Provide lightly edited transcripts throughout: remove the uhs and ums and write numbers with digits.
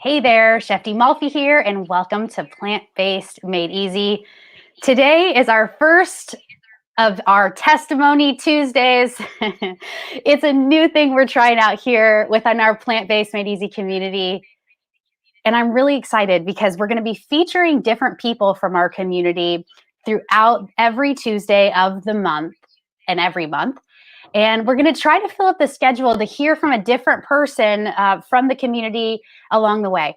Hey there, Chef Malfi here, and welcome to Plant-Based Made Easy. Today is our first of our Testimony Tuesdays. It's a new thing we're trying out here within our Plant-Based Made Easy community. And I'm really excited because we're going to be featuring different people from our community throughout every Tuesday of the month and every month. And we're going to try to fill up the schedule to hear from a different person from the community along the way.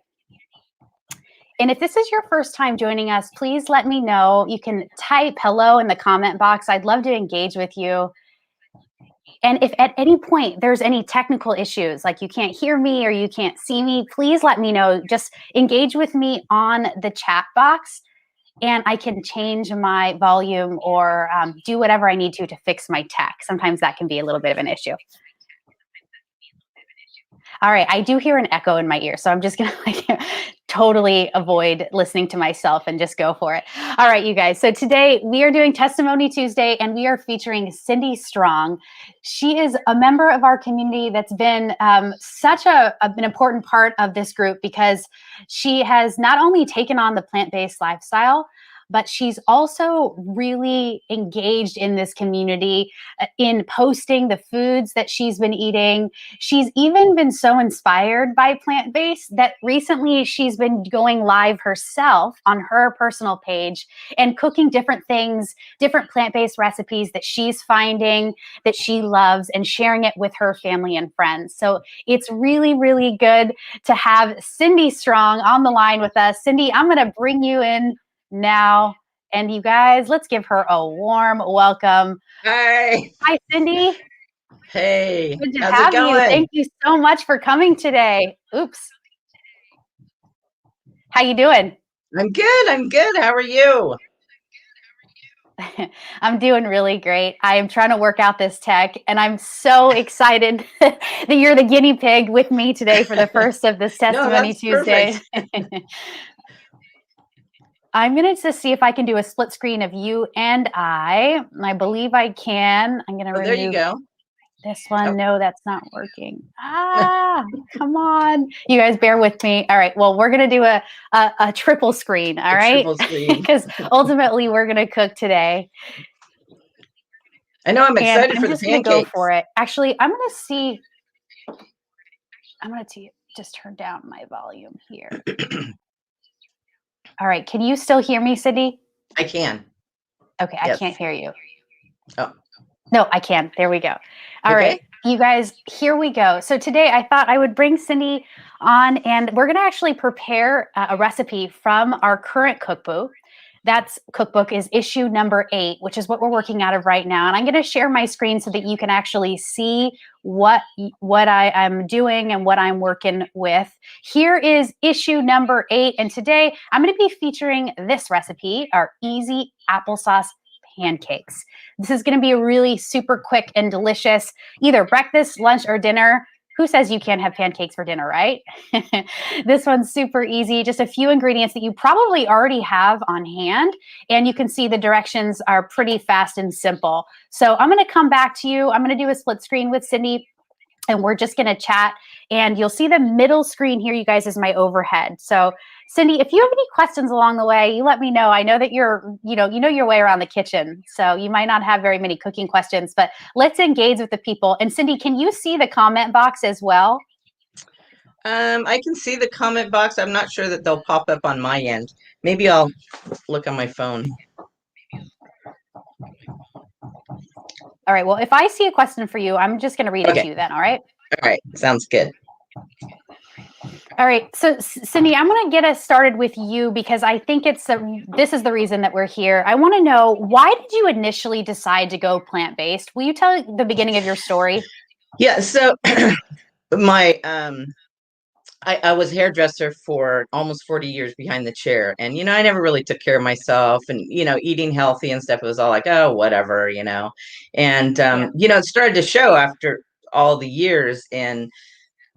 And if this is your first time joining us, please let me know. You can type hello in the comment box. I'd love to engage with you. And if at any point there's any technical issues, like you can't hear me or you can't see me, please let me know. Just engage with me on the chat box and I can change my volume or do whatever I need to fix my tech. Sometimes that can be a little bit of an issue. All right, I do hear an echo in my ear, so I'm just gonna totally avoid listening to myself and just go for it. All right, you guys, so today we are doing Testimony Tuesday and we are featuring Cindy Strong. She is a member of our community that's been such an important part of this group because she has not only taken on the plant-based lifestyle, but she's also really engaged in this community in posting the foods that she's been eating. She's even been so inspired by plant-based that recently she's been going live herself on her personal page and cooking different things, different plant-based recipes that she's finding that she loves and sharing it with her family and friends. So it's really, really good to have Cindy Strong on the line with us. Cindy, I'm going to bring you in now. And you guys, let's give her a warm welcome. Hi. Hi, Cindy. Hey. Good to how's have it going? you. Thank you so much for coming today. Oops. How you doing? I'm good. I'm good. How are you? I'm doing really great. I am trying to work out this tech, and I'm so excited that you're the guinea pig with me today for the first of this Testimony Tuesday. I'm going to just see if I can do a split screen of you and I believe I can. I'm going to remove there you go. This one. Oh. No, that's not working. Come on. You guys bear with me. All right. Well, we're going to do a triple screen. All right. Triple screen. Because ultimately we're going to cook today. I know I'm excited for the pancakes. I'm just going to go for it. Actually, I'm going to just turn down my volume here. All right. Can you still hear me, Cindy? I can. Okay. Yes. I can't hear you. Oh. No, I can. There we go. All right. You guys, here we go. So today I thought I would bring Cindy on and we're going to actually prepare a recipe from our current cookbook. That cookbook is issue number 8, which is what we're working out of right now. And I'm going to share my screen so that you can actually see what I am doing and what I'm working with. Here is issue number 8. And today I'm going to be featuring this recipe, our easy applesauce pancakes. This is going to be a really super quick and delicious, either breakfast, lunch, or dinner. Who says you can't have pancakes for dinner, right? This one's super easy. Just a few ingredients that you probably already have on hand. And you can see the directions are pretty fast and simple. So I'm going to come back to you. I'm going to do a split screen with Cindy. And we're just going to chat. And you'll see the middle screen here, you guys, is my overhead. So Cindy, if you have any questions along the way, you let me know. I know that you know your way around the kitchen, so you might not have very many cooking questions, but let's engage with the people. And Cindy, can you see the comment box as well? I can see the comment box. I'm not sure that they'll pop up on my end. Maybe I'll look on my phone. All right. Well, if I see a question for you, I'm just going to read it to you then. All right. All right. Sounds good. All right. So Cindy, I'm going to get us started with you because I think this is the reason that we're here. I want to know, why did you initially decide to go plant-based? Will you tell the beginning of your story? Yeah. So I was a hairdresser for almost 40 years behind the chair. And, I never really took care of myself and, eating healthy and stuff. It was all like, oh, whatever, And, it started to show after all the years. And,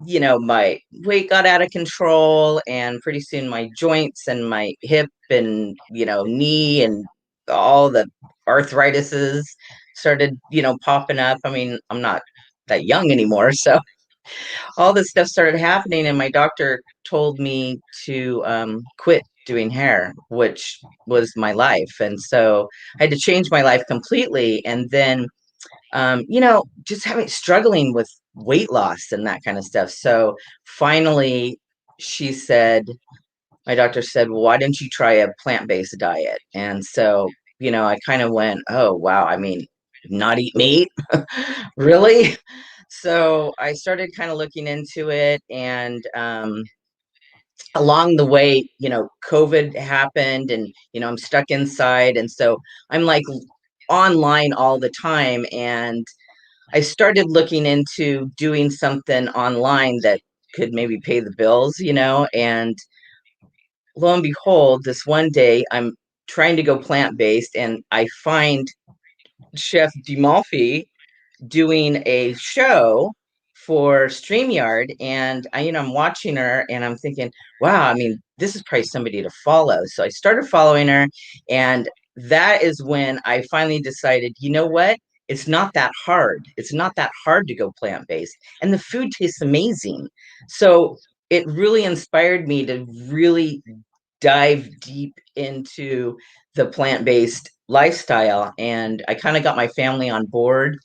my weight got out of control. And pretty soon my joints and my hip and, knee and all the arthritises started, popping up. I mean, I'm not that young anymore. So all this stuff started happening, and my doctor told me to quit doing hair, which was my life. And so I had to change my life completely. And then, just struggling with weight loss and that kind of stuff. So finally, she said, my doctor said, well, why don't you try a plant-based diet? And so, I kind of went, oh, wow. I mean, not eat meat? Really? So I started kind of looking into it. And along the way, COVID happened and, I'm stuck inside. And so I'm like online all the time. And I started looking into doing something online that could maybe pay the bills, and lo and behold, this one day I'm trying to go plant based, and I find Chef Dimalfi doing a show for StreamYard, and I'm watching her, and I'm thinking, wow, I mean, this is probably somebody to follow. So I started following her, and that is when I finally decided, you know what? It's not that hard. It's not that hard to go plant based, and the food tastes amazing. So it really inspired me to really dive deep into the plant-based lifestyle, and I kind of got my family on board.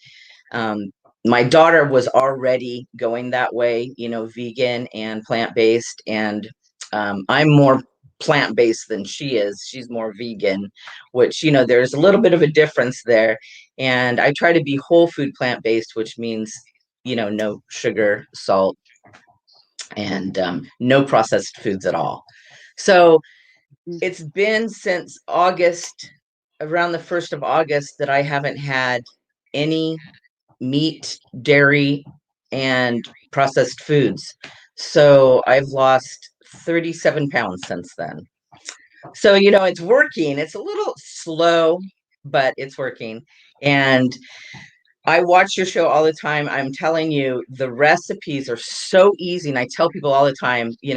um, my daughter was already going that way, vegan and plant-based, and I'm more plant-based than she is. She's more vegan, which, there's a little bit of a difference there. And I try to be whole food plant-based, which means, no sugar, salt, and no processed foods at all. So it's been since August, around the 1st of August, that I haven't had any meat, dairy, and processed foods. So I've lost 37 pounds since then. So, it's working. It's a little slow, but it's working. And I watch your show all the time. I'm telling you, the recipes are so easy. And I tell people all the time, you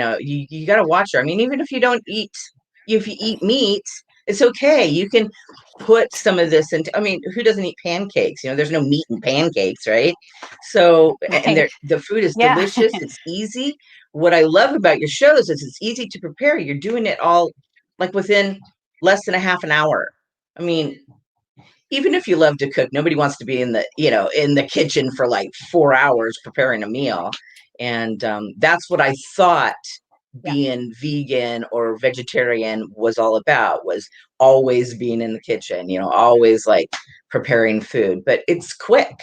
got to watch her. I mean, even if you don't eat, if you eat meat, it's okay. You can put some of this into, I mean, who doesn't eat pancakes? There's no meat in pancakes, right? So, and Right. the food is Yeah. delicious. It's easy. What I love about your shows is it's easy to prepare. You're doing it all like within less than a half an hour. I mean, even if you love to cook, nobody wants to be in the kitchen for like 4 hours preparing a meal. And that's what I thought Yeah. being vegan or vegetarian was all about, was always being in the kitchen, always like preparing food. But it's quick,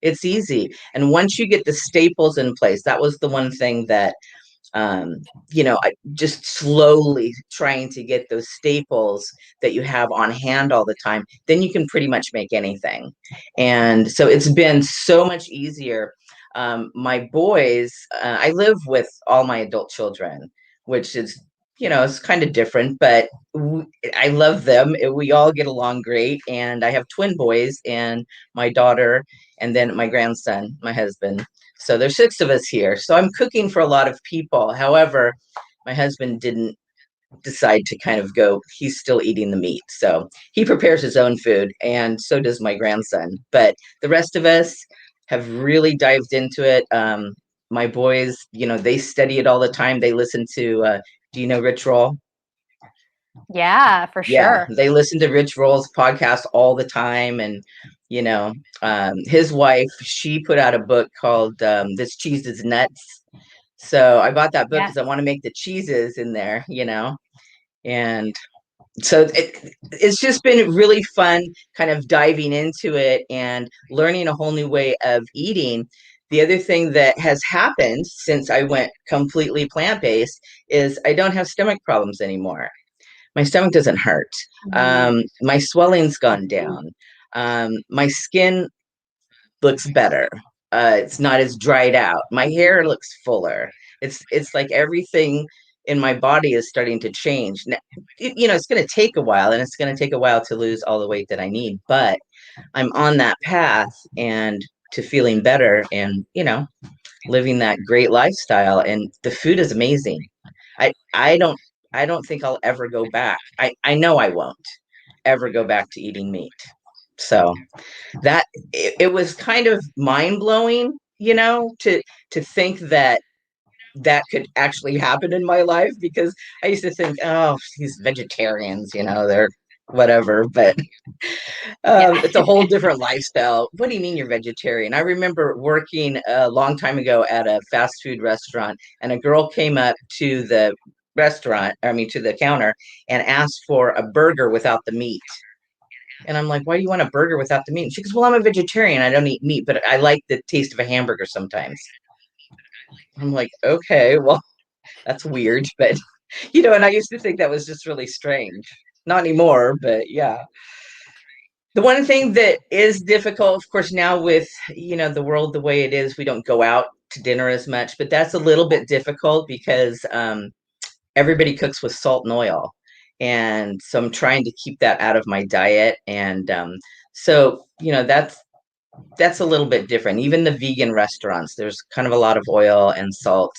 it's easy. And once you get the staples in place, that was the one thing that I just slowly trying to get those staples that you have on hand all the time, then you can pretty much make anything. And so it's been so much easier. My boys, I live with all my adult children, which is, it's kind of different, but I love them. We all get along great. And I have twin boys and my daughter, and then my grandson, my husband. So there's 6 of us here. So I'm cooking for a lot of people. However, my husband didn't decide to kind of go, he's still eating the meat. So he prepares his own food, and so does my grandson. But the rest of us have really dived into it. My boys, they study it all the time. They listen to, do you know Rich Roll? Yeah, for Yeah, sure. they listen to Rich Roll's podcast all the time. And, his wife, she put out a book called This Cheese is Nuts. So I bought that book Yes. because I want to make the cheeses in there, and so it's just been really fun kind of diving into it and learning a whole new way of eating. The other thing that has happened since I went completely plant-based is I don't have stomach problems anymore. My stomach doesn't hurt. Mhm. My swelling's gone down. My skin looks better. It's not as dried out. My hair looks fuller. It's like everything in my body is starting to change. Now, it's going to take a while, and it's going to take a while to lose all the weight that I need. But I'm on that path and to feeling better, and living that great lifestyle. And the food is amazing. I don't think I'll ever go back. I know I won't ever go back to eating meat. So that it was kind of mind blowing, to think that that could actually happen in my life, because I used to think, oh, these vegetarians, they're whatever, but Yeah. it's a whole different lifestyle. What do you mean you're vegetarian? I remember working a long time ago at a fast food restaurant, and a girl came up to the to the counter, and asked for a burger without the meat. And I'm like, why do you want a burger without the meat? And she goes, well, I'm a vegetarian. I don't eat meat, but I like the taste of a hamburger sometimes. I'm like, okay, well, that's weird. But, and I used to think that was just really strange. Not anymore, but yeah. The one thing that is difficult, of course, now with, the world the way it is, we don't go out to dinner as much, but that's a little bit difficult because everybody cooks with salt and oil. And so I'm trying to keep that out of my diet. And so, that's a little bit different. Even the vegan restaurants, there's kind of a lot of oil and salt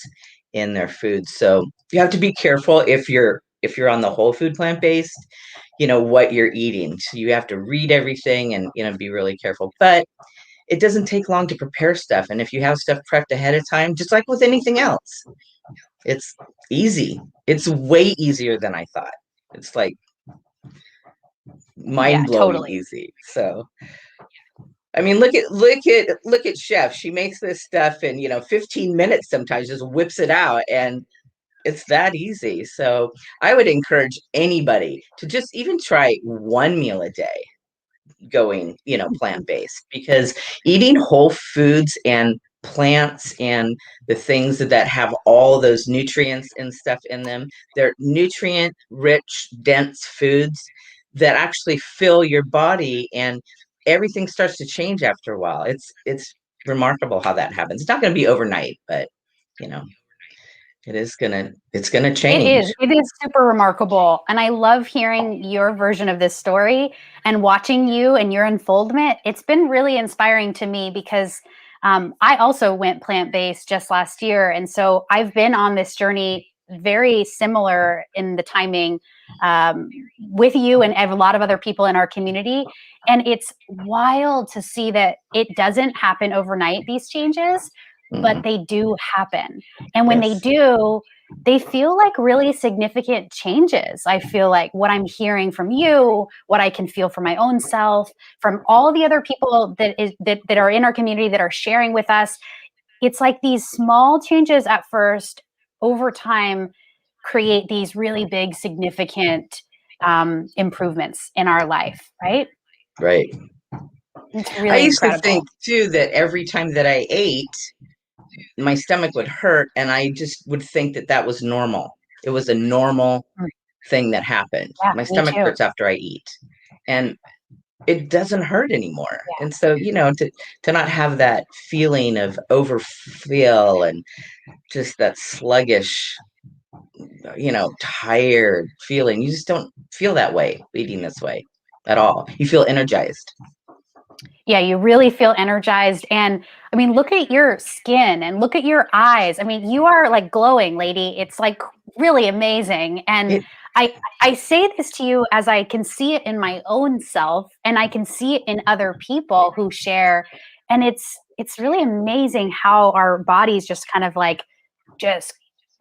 in their food. So you have to be careful if you're on the whole food plant-based, what you're eating. So you have to read everything and, be really careful. But it doesn't take long to prepare stuff. And if you have stuff prepped ahead of time, just like with anything else, it's easy. It's way easier than I thought. It's like Yeah, mind-blowing totally. easy. So I mean, look at Chef. She makes this stuff in 15 minutes. Sometimes just whips it out, and it's that easy. So I would encourage anybody to just even try one meal a day going, plant-based, because eating whole foods and plants and the things that have all those nutrients and stuff in them, they're nutrient rich, dense foods that actually fill your body, and everything starts to change after a while. It's remarkable how that happens. It's not going to be overnight, but you know, it's gonna It change. is. It is super remarkable. And I love hearing your version of this story and watching you and your unfoldment. It's been really inspiring to me because I also went plant based just last year. And so I've been on this journey very similar in the timing with you and a lot of other people in our community. And it's wild to see that it doesn't happen overnight, these changes, but Mhm. they do happen. And when they Yes. do, they feel like really significant changes. I feel like what I'm hearing from you, what I can feel from my own self, from all the other people that are in our community that are sharing with us, it's like these small changes at first, over time, create these really big, significant improvements in our life, right? Right. It's I really used to think incredible. too that every time that I ate, my stomach would hurt, and I just would think that that was normal. It was a normal Mm. thing that happened. Yeah, My me stomach too. hurts after I eat, and it doesn't hurt anymore. Yeah. And so, to not have that feeling of overfill and just that sluggish, tired feeling, you just don't feel that way eating this way at all. You feel energized. Yeah, you really feel energized. And I mean, look at your skin and look at your eyes. I mean, you are like glowing, lady. It's like really amazing. And It I say this to you as I can see it in my own self and I can see it in other people who share. And it's really amazing how our bodies just kind of like just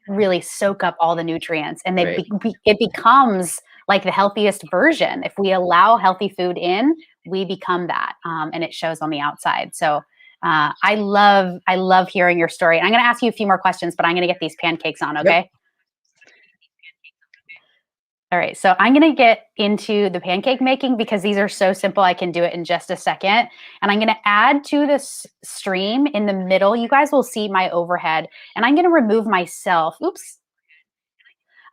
really soak up all the nutrients and right. it becomes like the healthiest version. If we allow healthy food in, we become that, and it shows on the outside. So I love hearing your story. I'm going to ask you a few more questions, but I'm going to get these pancakes on. Yep. Okay. All right. So I'm going to get into the pancake making because these are so simple. I can do it in just a second. And I'm going to add to this stream in the middle. You guys will see my overhead, and I'm going to remove myself. Oops.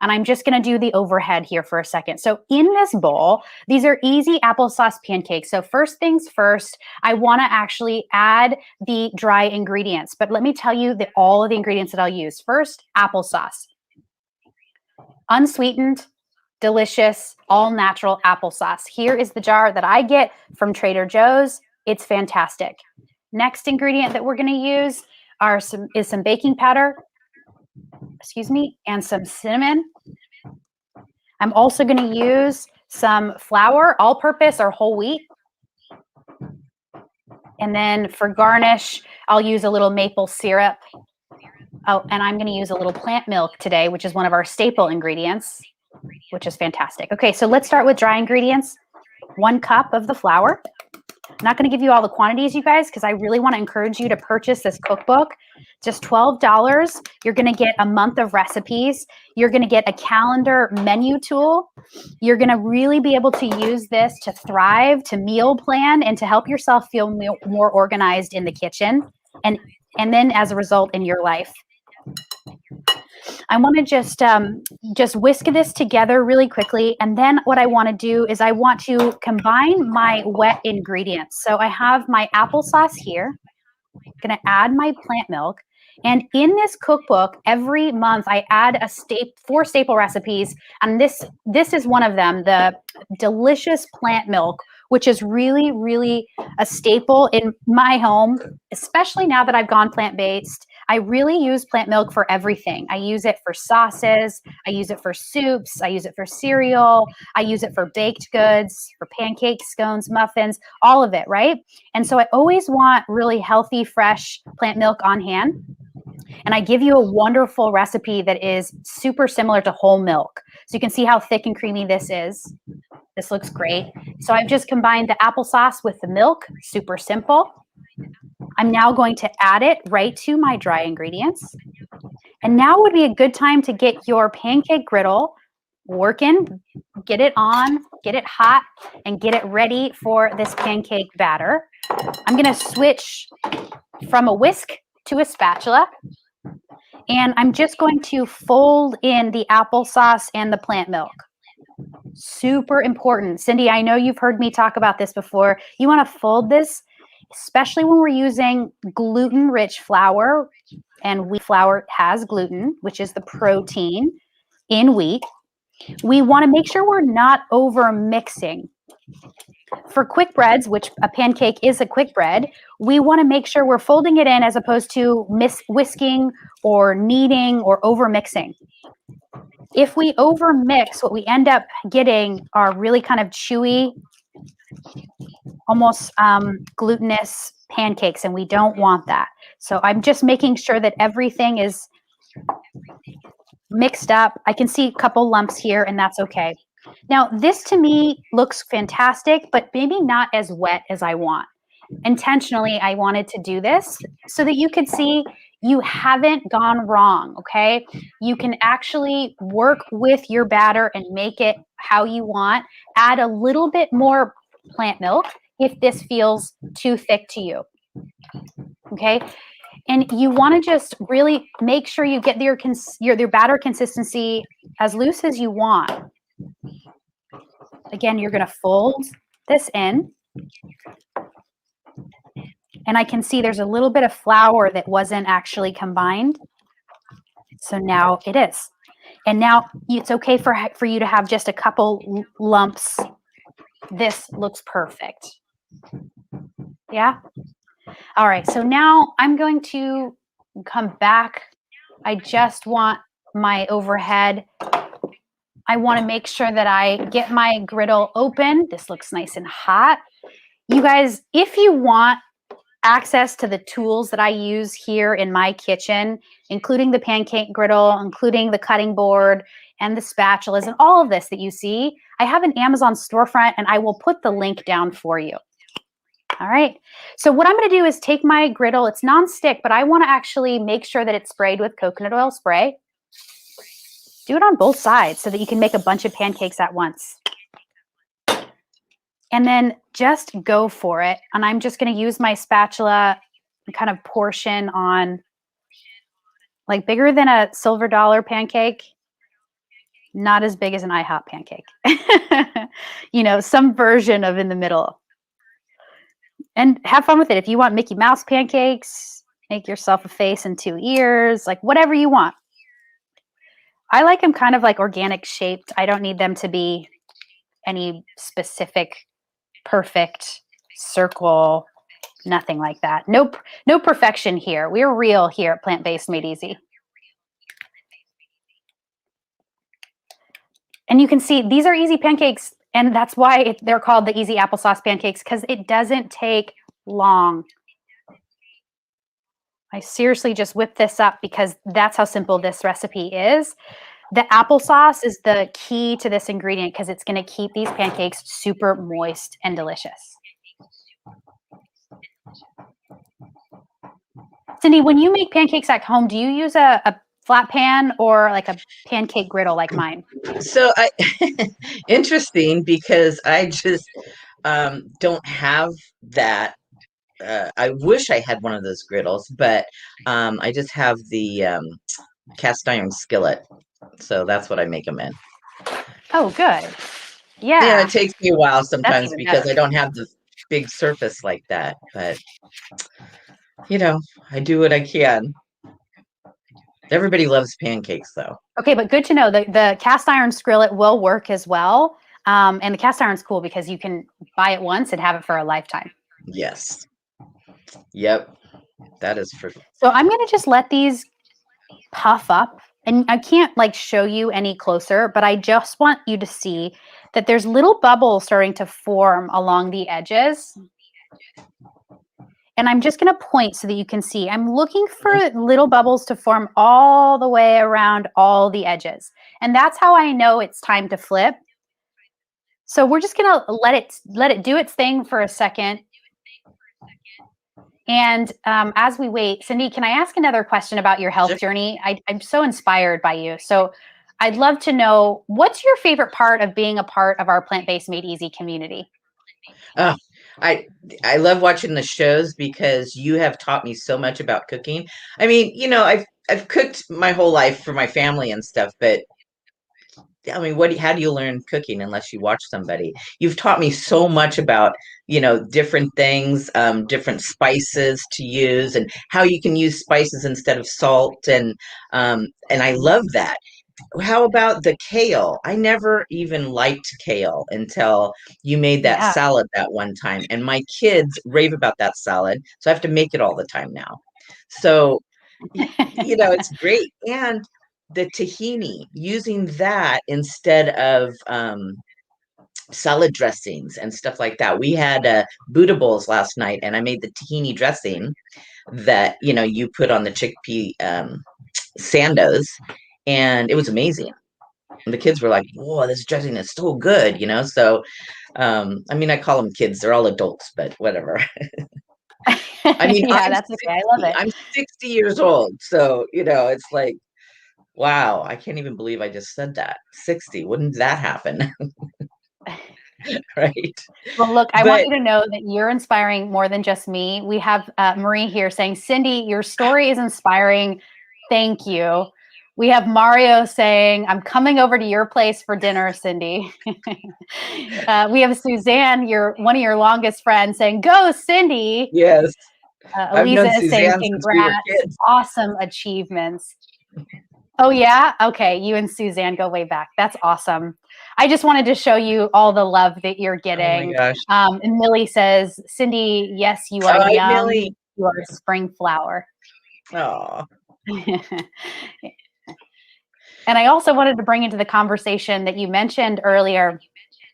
And I'm just going to do the overhead here for a second. So in this bowl, these are easy applesauce pancakes. So first things first, I want to actually add the dry ingredients. But let me tell you that all of the ingredients that I'll use. First, applesauce. Unsweetened, delicious, all natural applesauce. Here is the jar that I get from Trader Joe's. It's fantastic. Next ingredient that we're going to use is some baking powder, and some cinnamon. I'm also going to use some flour, all-purpose or whole wheat. And then for garnish, I'll use a little maple syrup. Oh, and I'm going to use a little plant milk today, which is one of our staple ingredients, which is fantastic. Okay, so let's start with dry ingredients. 1 cup of the flour. I'm not going to give you all the quantities, you guys, because I really want to encourage you to purchase this cookbook. Just $12. You're going to get a month of recipes. You're going to get a calendar menu tool. You're going to really be able to use this to thrive, to meal plan, and to help yourself feel more organized in the kitchen, and then as a result in your life. I want to just whisk this together really quickly. And then what I want to do is I want to combine my wet ingredients. So I have my applesauce here. I'm going to add my plant milk. And in this cookbook, every month I add 4 staple recipes. And this is one of them, the delicious plant milk, which is really, really a staple in my home, especially now that I've gone plant-based. I really use plant milk for everything. I use it for sauces. I use it for soups. I use it for cereal. I use it for baked goods, for pancakes, scones, muffins, all of it, right? And so I always want really healthy, fresh plant milk on hand. And I give you a wonderful recipe that is super similar to whole milk. So you can see how thick and creamy this is. This looks great. So I've just combined the applesauce with the milk, super simple. I'm now going to add it right to my dry ingredients. And now would be a good time to get your pancake griddle working, get it on, get it hot, and get it ready for this pancake batter. I'm going to switch from a whisk to a spatula. And I'm just going to fold in the applesauce and the plant milk. Super important. Cindy, I know you've heard me talk about this before. You want to fold this, especially when we're using gluten-rich flour, and wheat flour has gluten, which is the protein in wheat. We want to make sure we're not over mixing. For quick breads, which a pancake is a quick bread, we want to make sure we're folding it in as opposed to whisking or kneading or over mixing. If we over mix, what we end up getting are really kind of chewy, almost glutinous pancakes, and we don't want that. So I'm just making sure that everything is mixed up. I can see a couple lumps here, and that's okay. Now, this to me looks fantastic, but maybe not as wet as I want. Intentionally, I wanted to do this so that you could see you haven't gone wrong, okay? You can actually work with your batter and make it how you want. Add a little bit more plant milk if this feels too thick to you, okay? And you want to just really make sure you get your batter consistency as loose as you want. Again, you're going to fold this in. And I can see there's a little bit of flour that wasn't actually combined. So now it is. And now it's okay for you to have just a couple lumps. This looks perfect. Yeah? All right, so now I'm going to come back. I just want my overhead. I want to make sure that I get my griddle open. This looks nice and hot. You guys, if you want access to the tools that I use here in my kitchen, including the pancake griddle, including the cutting board and the spatulas and all of this that you see, I have an Amazon storefront and I will put the link down for you. All right. So what I'm going to do is take my griddle. It's nonstick, but I want to actually make sure that it's sprayed with coconut oil spray. Do it on both sides so that you can make a bunch of pancakes at once. And then just go for it. And I'm just going to use my spatula and kind of portion on, like, bigger than a silver dollar pancake, not as big as an IHOP pancake. You know, some version of in the middle. And have fun with it. If you want Mickey Mouse pancakes, make yourself a face and 2 ears, like whatever you want. I like them kind of like organic shaped. I don't need them to be any specific perfect circle, nothing like that. No perfection here. We're real here at Plant-Based Made Easy. And you can see these are easy pancakes, and that's why they're called the easy applesauce pancakes, because it doesn't take long. I seriously just whipped this up because that's how simple this recipe is. The applesauce is the key to this ingredient because it's going to keep these pancakes super moist and delicious. Cindy, when you make pancakes at home, do you use a flat pan or like a pancake griddle like mine? So interesting because I just don't have that. I wish I had one of those griddles, but I just have the cast iron skillet. So that's what I make them in. Oh, good. Yeah, Yeah, it takes me a while that's sometimes even because better. I don't have the big surface like that. But, you know, I do what I can. Everybody loves pancakes, though. Okay, but good to know that the cast iron skillet will work as well. And the cast iron's cool because you can buy it once and have it for a lifetime. Yes. Yep. That is for So I'm going to just let these puff up. And I can't like show you any closer, but I just want you to see that there's little bubbles starting to form along the edges. And I'm just going to point so that you can see. I'm looking for little bubbles to form all the way around all the edges. And that's how I know it's time to flip. So we're just going to let it do its thing for a second. And as we wait, Cindy, can I ask another question about your health sure. journey? I'm so inspired by you. So I'd love to know, what's your favorite part of being a part of our plant-based Made Easy community? Oh, I I love watching the shows because you have taught me so much about cooking. I mean, I've cooked my whole life for my family and stuff, but I mean, how do you learn cooking unless you watch somebody? You've taught me so much about, different things, different spices to use and how you can use spices instead of salt. And I love that. How about the kale? I never even liked kale until you made that Yeah. salad that one time. And my kids rave about that salad. So I have to make it all the time now. So it's great. And the tahini, using that instead of salad dressings and stuff like that. We had Buddha bowls last night, and I made the tahini dressing that you put on the chickpea sandos, and it was amazing. And the kids were like, "Whoa, this dressing is so good," So, I mean, I call them kids; they're all adults, but whatever. I mean, Yeah, that's okay. I love it. I'm 60 years old, so it's like, wow, I can't even believe I just said that. 60, wouldn't that happen? Right? Well, look, I want But you to know that you're inspiring more than just me. We have Marie here saying, Cindy, your story is inspiring. Thank you. We have Mario saying, I'm coming over to your place for dinner, Cindy. We have Suzanne, one of your longest friends, saying, go, Cindy. yes, I've Elisa known is saying, Suzanne since we were congrats, kids. awesome achievements. Oh, yeah? Okay, you and Suzanne go way back. That's awesome. I just wanted to show you all the love that you're Oh my getting. gosh. And Millie says, Cindy, yes, you are Hi, young. Millie. You are a spring flower. Oh, And I also wanted to bring into the conversation that you mentioned earlier,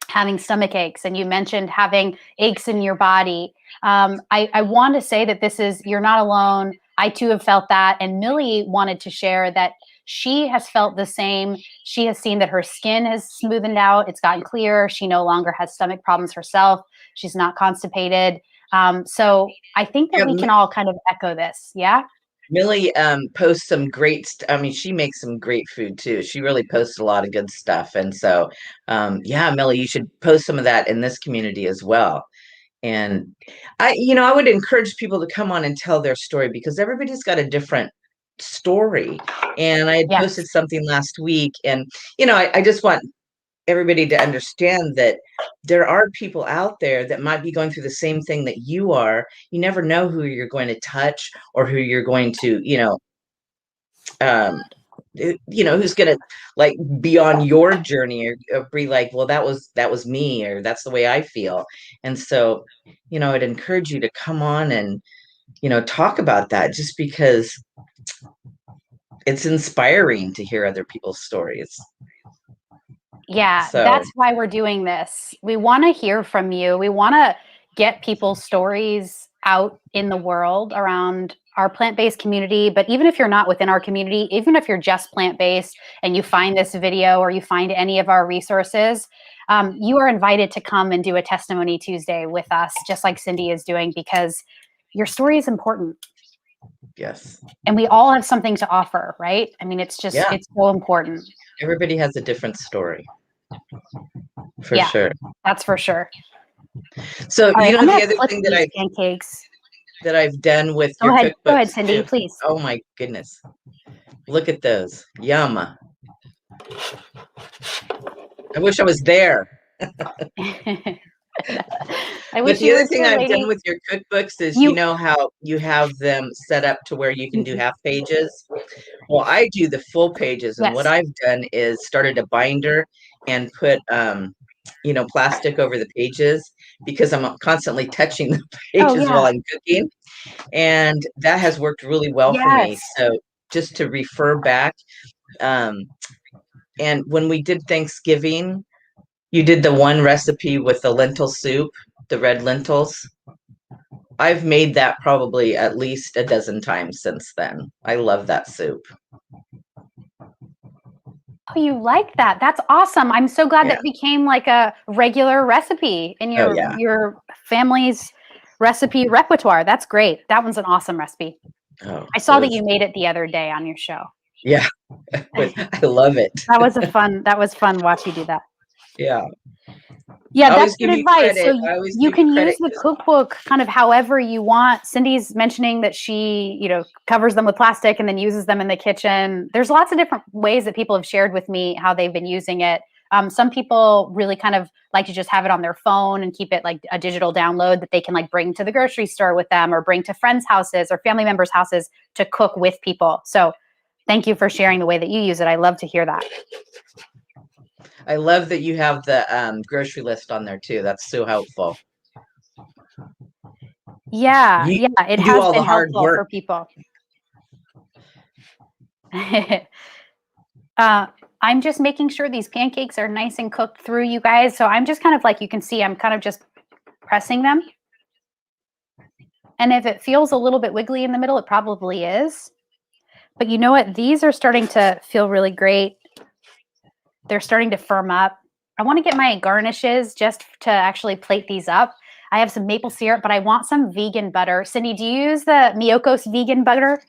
having stomach aches, and you mentioned having aches in your body. I want to say that you're not alone. I too have felt that. And Millie wanted to share that she has felt the same. She has seen that her skin has smoothened out. It's gotten clearer. She no longer has stomach problems herself. She's not constipated. So I think that yeah, we can all kind of echo this. Yeah. Millie posts some great I mean, she makes some great food too. She really posts a lot of good stuff. And so, yeah, Millie, you should post some of that in this community as well. And I would encourage people to come on and tell their story because everybody's got a different story. And I had Yes. posted something last week, and I just want everybody to understand that there are people out there that might be going through the same thing that you are. You never know who you're going to touch or who you're going to, um, who's going to like be on your journey or be like, well, that was me, or that's the way I feel. And so, I'd encourage you to come on and, talk about that just because it's inspiring to hear other people's stories. Yeah, So, that's why we're doing this. We want to hear from you. We want to get people's stories out in the world around our plant-based community, but even if you're not within our community, even if you're just plant-based and you find this video or you find any of our resources, you are invited to come and do a Testimony Tuesday with us, just like Cindy is doing, because your story is important. Yes. And we all have something to offer, right? I mean, it's just, it's so important. Everybody has a different story. For sure. That's for sure. So, right, the other thing that pancakes I've done with your cookbooks. Go ahead, Cindy, please. Oh my goodness. Look at those. Yum. I wish I was there. But the other thing I've done with your cookbooks is, how you have them set up to where you can do half pages. Well, I do the full pages. And what I've done is started a binder and put, plastic over the pages, because I'm constantly touching the pages while I'm cooking. And that has worked really well for me. So just to refer back. And when we did Thanksgiving, you did the one recipe with the lentil soup, the red lentils. I've made that probably at least a dozen times since then. I love that soup. Oh, you like that? That's awesome. I'm so glad that became like a regular recipe in your family's recipe repertoire. That's great. That one's an awesome recipe. I saw that you made it the other day on your show. Yeah, I love it. That was fun watching you do that. Yeah, that's good advice. So you can use the cookbook kind of however you want. Cindy's mentioning that she, covers them with plastic and then uses them in the kitchen. There's lots of different ways that people have shared with me how they've been using it. Some people really kind of like to just have it on their phone and keep it like a digital download that they can like bring to the grocery store with them or bring to friends' houses or family members' houses to cook with people. So thank you for sharing the way that you use it. I love to hear that. I love that you have the grocery list on there too. That's so helpful. Yeah, it has been helpful for people. I'm just making sure these pancakes are nice and cooked through, you guys. So I'm just kind of like, you can see, I'm kind of just pressing them. And if it feels a little bit wiggly in the middle, it probably is. But you know what? These are starting to feel really great. They're starting to firm up. I want to get my garnishes just to actually plate these up. I have some maple syrup, but I want some vegan butter. Cindy, do you use the Miyoko's vegan butter?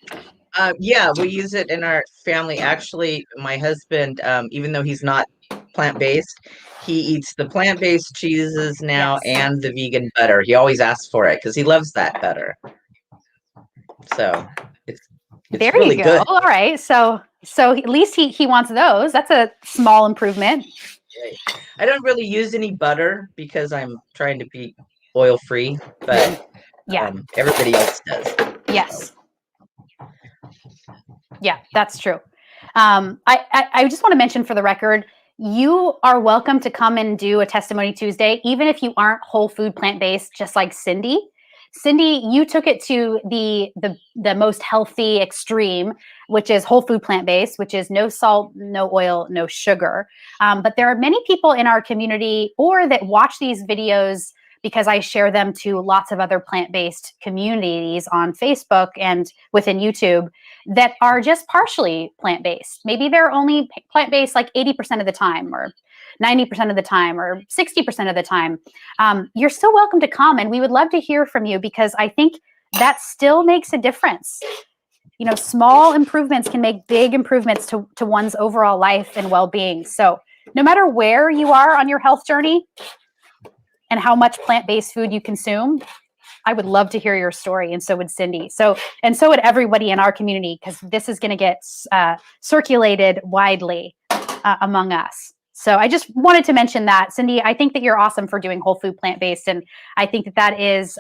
Yeah, we use it in our family. Actually, my husband, even though he's not plant-based, he eats the plant-based cheeses now and the vegan butter. He always asks for it because he loves that butter. So it's there really you go. Good. All right. So at least he wants those. That's a small improvement. I don't really use any butter because I'm trying to be oil-free, but everybody else does. Yes. Yeah, that's true. I just want to mention for the record, you are welcome to come and do a Testimony Tuesday, even if you aren't whole food plant-based, just like Cindy. Cindy, you took it to the most healthy extreme, which is whole food plant-based, which is no salt, no oil, no sugar. But there are many people in our community or that watch these videos because I share them to lots of other plant-based communities on Facebook and within YouTube that are just partially plant-based. Maybe they're only plant-based like 80% of the time or 90% of the time or 60% of the time. You're still welcome to come, and we would love to hear from you because I think that still makes a difference. Small improvements can make big improvements to one's overall life and well-being. So no matter where you are on your health journey and how much plant-based food you consume, I would love to hear your story, and so would Cindy. And so would everybody in our community, because this is going to get circulated widely among us. So I just wanted to mention that. Cindy, I think that you're awesome for doing whole food plant-based, and I think that is,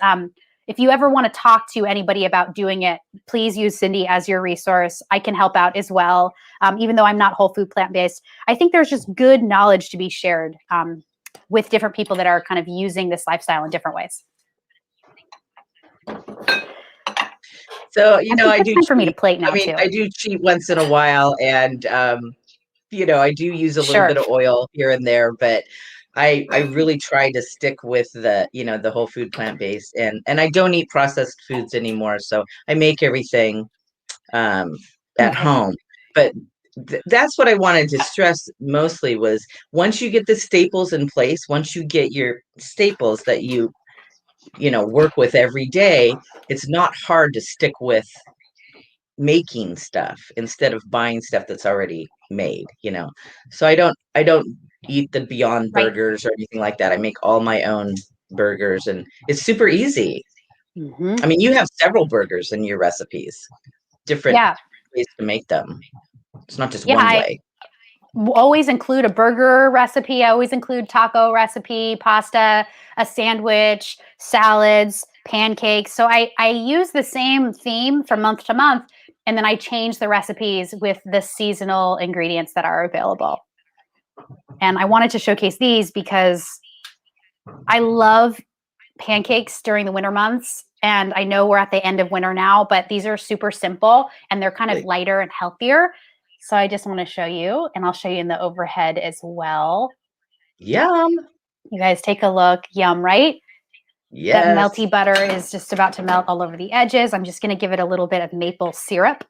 if you ever want to talk to anybody about doing it, please use Cindy as your resource. I can help out as well, even though I'm not whole food plant-based. I think there's just good knowledge to be shared with different people that are kind of using this lifestyle in different ways. So, I do cheat. For me to plate now, too. I do cheat once in a while, and I do use a little bit of oil here and there, but I really try to stick with the, the whole food plant-based, and I don't eat processed foods anymore. So I make everything at Okay. home. But that's what I wanted to stress mostly was once you get the staples in place, once you get your staples that work with every day, it's not hard to stick with making stuff instead of buying stuff that's already made. So I don't eat the Beyond Right. Burgers or anything like that. I make all my own burgers, and it's super easy. Mm-hmm. I mean, you have several burgers in your recipes, different Yeah. ways to make them. It's not just Yeah. one I way. always include a burger recipe. I always include taco recipe, pasta, a sandwich, salads, pancakes. So I use the same theme from month to month, and then I change the recipes with the seasonal ingredients that are available. And I wanted to showcase these because I love pancakes during the winter months. And I know we're at the end of winter now, but these are super simple and they're kind of lighter and healthier. So I just want to show you, and I'll show you in the overhead as well. Yum. You guys take a look. Yum, right? That Yes. melty butter is just about to melt all over the edges. I'm just going to give it a little bit of maple syrup.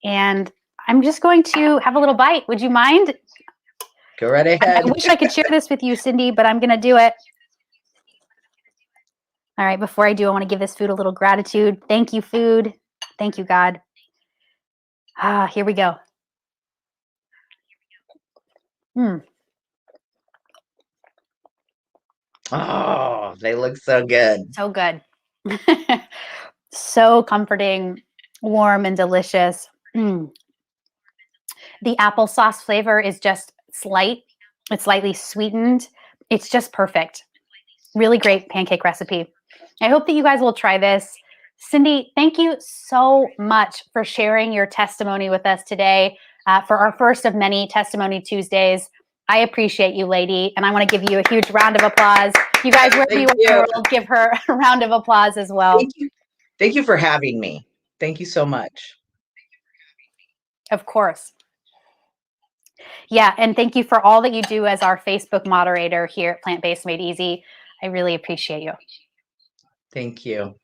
And I'm just going to have a little bite. Would you mind? Go right ahead. I wish I could share this with you, Cindy, but I'm going to do it. All right, before I do, I want to give this food a little gratitude. Thank you, food. Thank you, God. Here we go. Oh, they look so good. So good. So comforting, warm, and delicious. The applesauce flavor is just slight. It's slightly sweetened. It's just perfect. Really great pancake recipe. I hope that you guys will try this. Cindy, thank you so much for sharing your testimony with us today for our first of many Testimony Tuesdays. I appreciate you, lady, and I want to give you a huge round of applause. You guys, wherever you are in the world, give her a round of applause as well. Thank you. Thank you for having me. Thank you so much. Of course. Yeah, and thank you for all that you do as our Facebook moderator here at Plant Based Made Easy. I really appreciate you. Thank you.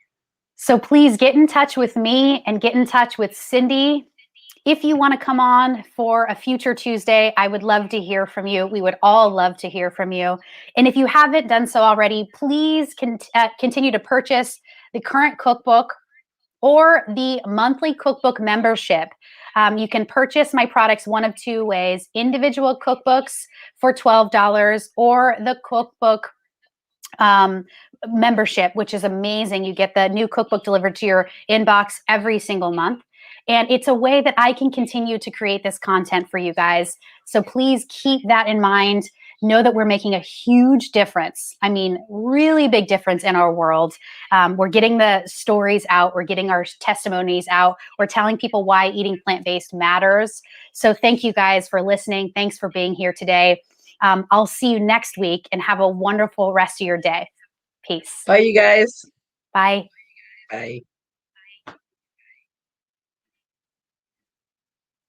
So please get in touch with me and get in touch with Cindy. If you want to come on for a future Tuesday, I would love to hear from you. We would all love to hear from you. And if you haven't done so already, please continue to purchase the current cookbook or the monthly cookbook membership. You can purchase my products one of two ways: individual cookbooks for $12 or the cookbook membership, which is amazing. You get the new cookbook delivered to your inbox every single month. And it's a way that I can continue to create this content for you guys. So please keep that in mind. Know that we're making a huge difference. I mean, really big difference in our world. We're getting the stories out. We're getting our testimonies out. We're telling people why eating plant-based matters. So thank you guys for listening. Thanks for being here today. I'll see you next week, and have a wonderful rest of your day. Peace. Bye, you guys. Bye. Bye.